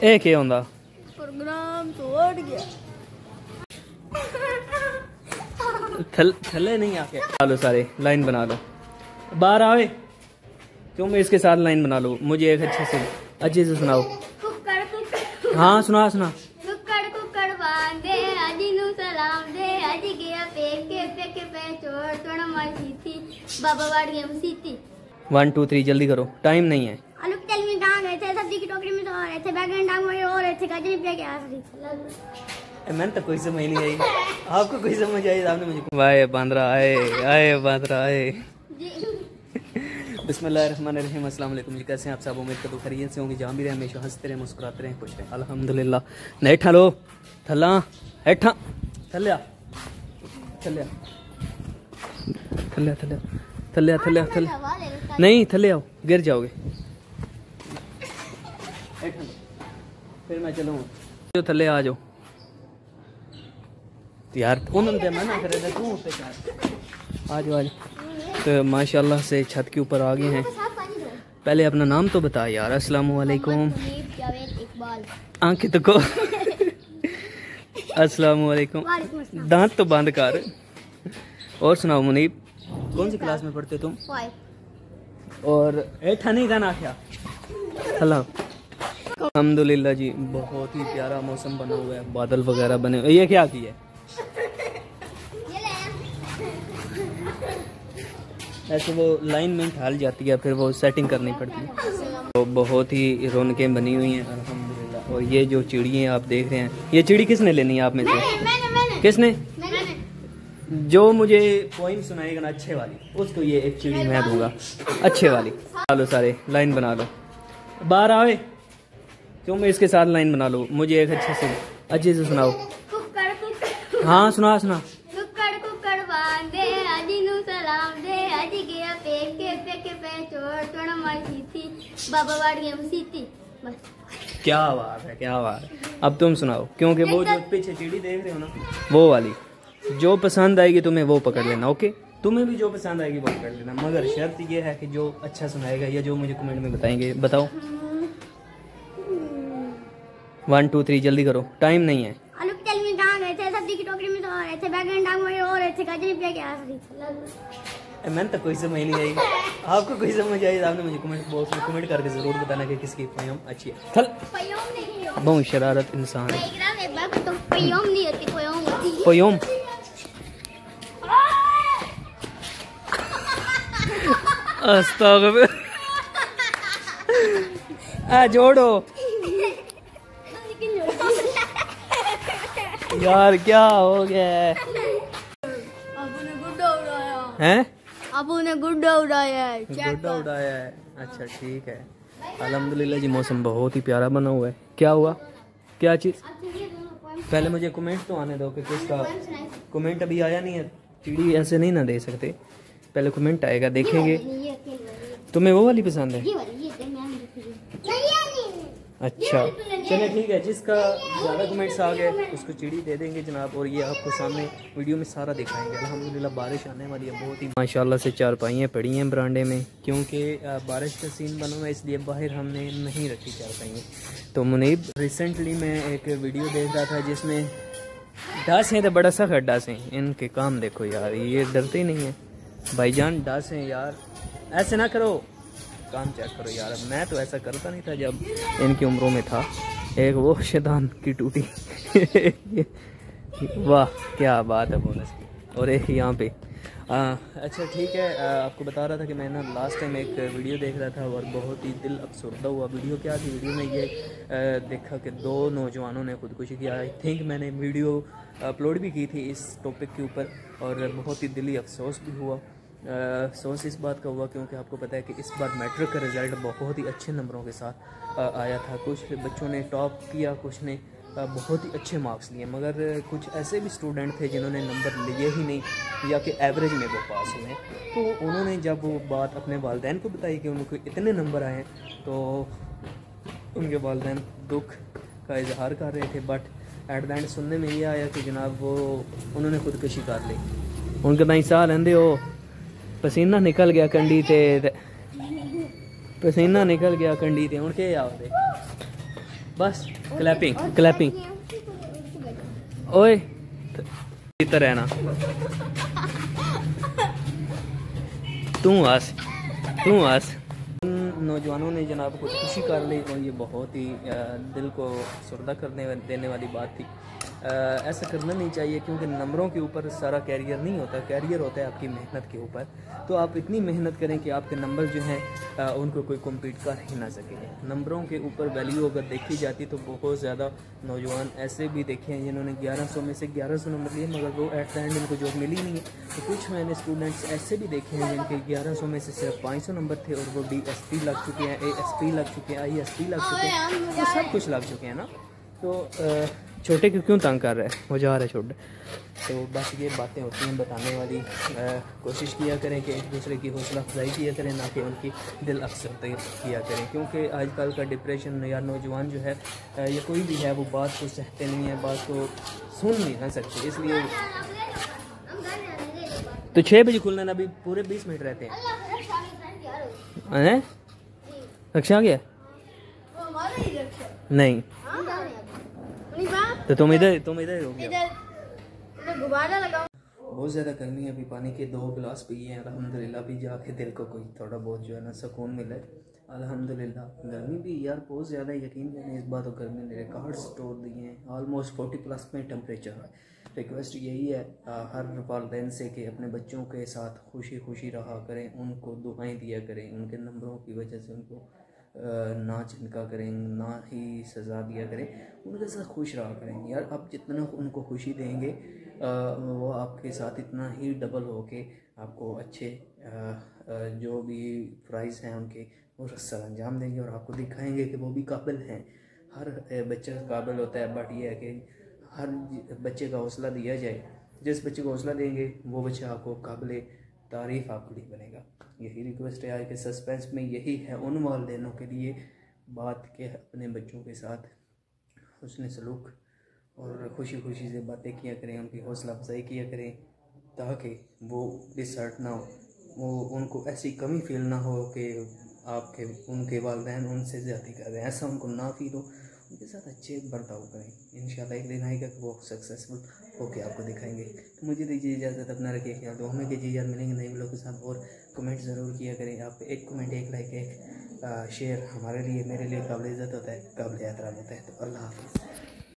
ਇਹ ਕੀ ਹੁੰਦਾ प्रोग्राम छोड़ गया थल्ले नहीं आके लो सारे लाइन बना लो बाहर आवे तुम इसके साथ लाइन बना लो मुझे एक अच्छे से सुनाओ हाँ सुना सुना कुक्कड़ कुक्कड़ बांधे अजी नु सलाम दे अजी गया पेके पेके पे छोड़ तोड़ मासी थी बाबा वाड़ी हम सीती 1 2 3 जल्दी करो टाइम नहीं है आलू के तेल में कहाँ गए थे सब्जी की टोकरी में तो रहे थे बैगन डांग में हो रहे थे गाजर पे क्या मैंने तो कोई समझ नहीं आई आपको कोई समझ आई आपने मुझे वाह बांद्रा आए आए बांद्रा आए बिस्मिल्लाहिर्रहमानिर्रहीम अस्सलाम वालेकुम जी कैसे हैं आप सब उम्मीद करता हूं खैरियत से होंगे जहाँ भी रहे हमेशा हंसते रहे मुस्कुराते रहे खुश रहे अल्हम्दुलिल्लाह नहीं ठलो थला हेठा थल्या थल्या थल्या थल्या थल्या थल्या थल्या नहीं थल्ले आओ गिर जाओगे फिर मैं चलूँगा जो थल्ले आ जाओ यार उन्होंने मना करे तू ऊपर आ जाओ तो माशाल्लाह से छत के ऊपर आ गए हैं पहले अपना नाम तो बता यार अस्सलाम वालेकुम आंखें तो को अस्सलाम वालेकुम दांत तो बंद कर और सुनाओ मुनीब कौन सी क्लास में पढ़ते तुम और ऐठा नहीं गाना क्या हेलो अल्हम्दुलिल्लाह जी बहुत ही प्यारा मौसम बना हुआ है बादल वगैरह बने हुए ये क्या किया ऐसे वो लाइन में ढाल जाती है फिर वो सेटिंग करनी पड़ती है तो बहुत ही रौनकें बनी हुई हैं अल्हम्दुलिल्लाह और ये जो चिड़ियाँ आप देख रहे हैं ये चिड़ी किसने लेनी है आप में से किसने जो मुझे पोइम सुनाएगा ना अच्छे वाली उसको ये एक चिड़ी मैं दूंगा अच्छे वाली लो सारे लाइन बना लो बाहर आवे तुम इसके साथ लाइन बना लो मुझे एक अच्छे से सुनाओ हाँ सुना सुना कुक्कड़ कुक्कड़ बांधे अजी नु सलाम दे अजी गया पेके पेके पे छोड़ तोड़ मासी थी बाबा वाड़ी हम सीती बस क्या बात है क्या बात है अब तुम सुनाओ क्योंकि वो जो पीछे चिड़ी देख रहे हो ना वो वाली जो पसंद आएगी तुम्हें वो पकड़ लेना ओके तुम्हें भी जो पसंद आएगी वो पकड़ लेना मगर शर्त ये है कि जो अच्छा सुनाएगा या जो मुझे कमेंट में बताएंगे बताओ 1 2 3 जल्दी करो टाइम नहीं है आलू के तेल में कहाँ गए थे सब्जी की टोकरी में तो रहे थे बैगन डांग में हो रहे थे गाजर पे क्या मैंने तो कोई समझ नहीं आई आपको कोई समझ आई आपने मुझे कमेंट बॉक्स में कमेंट करके जरूर बताना कि किसकी पोयम अच्छी है थल बहुत शरारत इंसान है पोयम अस्तगफिर जोड़ो यार क्या हो गया हैं अबू ने गुड्डा उड़ाया है गुड्डा उड़ाया है अच्छा ठीक है अल्हम्दुलिल्लाह जी मौसम बहुत ही प्यारा बना हुआ है क्या हुआ क्या चीज़ पहले मुझे कमेंट तो आने दो कि किसका कमेंट अभी आया नहीं है चिड़ी ऐसे नहीं ना दे सकते पहले कमेंट आएगा देखेंगे तुम्हें वो वाली पसंद है अच्छा चलिए ठीक है जिसका ज़्यादा कमेंट्स आ गए उसको चिड़ी दे देंगे जनाब और ये आपको सामने वीडियो में सारा दिखाएंगे अल्हम्दुलिल्लाह बारिश आने वाली है बहुत ही माशाल्लाह से चारपाइयाँ पड़ी हैं बरांडे में क्योंकि बारिश का सीन बना हुआ है इसलिए बाहर हमने नहीं रखी चारपाइयाँ तो मुनीब रिसेंटली मैं एक वीडियो देख रहा था जिसमें डांस हैं तो बड़ा सख्त डांस हैं इनके काम देखो यार ये डरते ही नहीं है भाईजान डांस हैं यार ऐसे ना करो काम चेक करो यार मैं तो ऐसा करता नहीं था जब इनकी उम्रों में था एक वो शैतान की टूटी वाह क्या बात है बोनस की और एक यहाँ पे अच्छा ठीक है आपको बता रहा था कि मैं ना लास्ट टाइम एक वीडियो देख रहा था और बहुत ही दिल अफसरदा हुआ वीडियो क्या थी वीडियो में ये देखा कि 2 नौजवानों ने खुदकुशी किया आई थिंक मैंने वीडियो अपलोड भी की थी इस टॉपिक के ऊपर और बहुत ही दिली अफसोस भी हुआ अफसोस इस बात का हुआ क्योंकि आपको पता है कि इस बार मैट्रिक का रिज़ल्ट बहुत ही अच्छे नंबरों के साथ आया था कुछ बच्चों ने टॉप किया कुछ ने बहुत ही अच्छे मार्क्स लिए मगर कुछ ऐसे भी स्टूडेंट थे जिन्होंने नंबर लिए ही नहीं या कि एवरेज में वो पास हुए तो उन्होंने जब वो बात अपने वालिदैन को बताई कि उनको इतने नंबर आए तो उनके वालिदैन दुख का इजहार कर रहे थे बट एट द एंड सुनने में ये आया कि जनाब वो उन्होंने खुदकुशी कर ली उनके ताई साह लेंदे हो पसीना निकल गया कंडी ते पसीना निकल गया कंडी ते हुण के आओ दे बस क्लैपिंग क्लैपिंग। ओए इधर रहना, तू हंस। नौजवानों ने जनाब खुदकुशी कर ली और ये बहुत ही दिल को सुरदा करने देने वाली बात थी। ऐसा करना नहीं चाहिए क्योंकि नंबरों के ऊपर सारा कैरियर नहीं होता, कैरियर होता है आपकी मेहनत के ऊपर। तो आप इतनी मेहनत करें कि आपके नंबर जो हैं उनको कोई कम्पीट कर ही ना सके। नंबरों के ऊपर वैल्यू अगर देखी जाती तो बहुत ज़्यादा नौजवान ऐसे भी देखे हैं जिन्होंने 1100 में से 1100 नंबर लिए मगर वो एट द एंड इनको जॉब मिली नहीं है। तो कुछ मैंने स्टूडेंट्स ऐसे भी देखे हैं जिनके 1100 में से सिर्फ 500 नंबर थे और वो DSP लग चुके हैं, ASP लग चुके हैं, ISP लग चुके हैं, तो सब कुछ लग चुके हैं ना। तो छोटे को क्यों तंग कर रहा है, वो जा रहा है छोटे। तो बस ये बातें होती हैं बताने वाली। कोशिश किया करें कि एक दूसरे की हौसला अफजाई किया करें, ना कि उनकी दिल अफसरदाई किया करें। क्योंकि आजकल का डिप्रेशन या नौजवान जो है या कोई भी है वो बात को सहते नहीं है, बात को सुन नहीं ना सकते। इसलिए तो 6 बजे खुलना, अभी पूरे 20 मिनट रहते हैं। रक्षा आ गया नहीं तो तुम इधर हो गया। बहुत ज़्यादा गर्मी है, अभी पानी के 2 गिलास पिए हैं अल्हम्दुलिल्लाह। भी जाके दिल को कोई थोड़ा बहुत जो है ना सुकून मिले अल्हम्दुलिल्लाह। गर्मी भी यार बहुत ज़्यादा, यकीन करें इस बार तो गर्मी ने रिकॉर्ड्स तोड़ दिए हैं। ऑलमोस्ट 40+ में टेम्परेचर है। रिक्वेस्ट यही है हर वालिदैन से कि अपने बच्चों के साथ खुशी खुशी रहा करें, उनको दुआएं दिया करें, उनके नंबरों की वजह से उनको ना चिंता करें, ना ही सज़ा दिया करें, उनके साथ खुश रहा करें। यार आप जितना उनको खुशी देंगे वो आपके साथ इतना ही डबल हो के आपको अच्छे जो भी प्राइज़ हैं उनके वो सर अंजाम देंगे और आपको दिखाएंगे कि वो भी काबिल हैं। हर बच्चा काबिल होता है, बट ये है कि हर बच्चे का हौसला दिया जाए। जिस बच्चे को हौसला देंगे वो बच्चा आपको काबिल तारीफ़ आपके लिए बनेगा। यही रिक्वेस्ट है आज के सस्पेंस में, यही है उन वालिदैनों के लिए बात के अपने बच्चों के साथ हुस्न सलूक और खुशी खुशी से बातें किया करें, उनकी हौसला अफजाई किया करें ताकि वो डिसर्ट ना हो, वो उनको ऐसी कमी फील ना हो कि आपके उनके वालिदैन उनसे ज़्यादा कर रहे हैं, ऐसा उनको ना फील हो। उनके साथ अच्छे बर्ताव करें। इंशाल्लाह एक दिन आएगा कि वो सक्सेसफुल होके आपको दिखाएंगे। तो मुझे दीजिए इजाज़त, अपना रखिए ख्याल। तो हमें कीजिए यार, मिलेंगे नए लोगों के साथ। और कमेंट ज़रूर किया करें। आप एक कमेंट, एक लाइक, एक शेयर हमारे लिए, मेरे लिए काबिल इज़्ज़त होता है, काबिल एहतराम होता है। तो अल्लाह हाफ़िज़।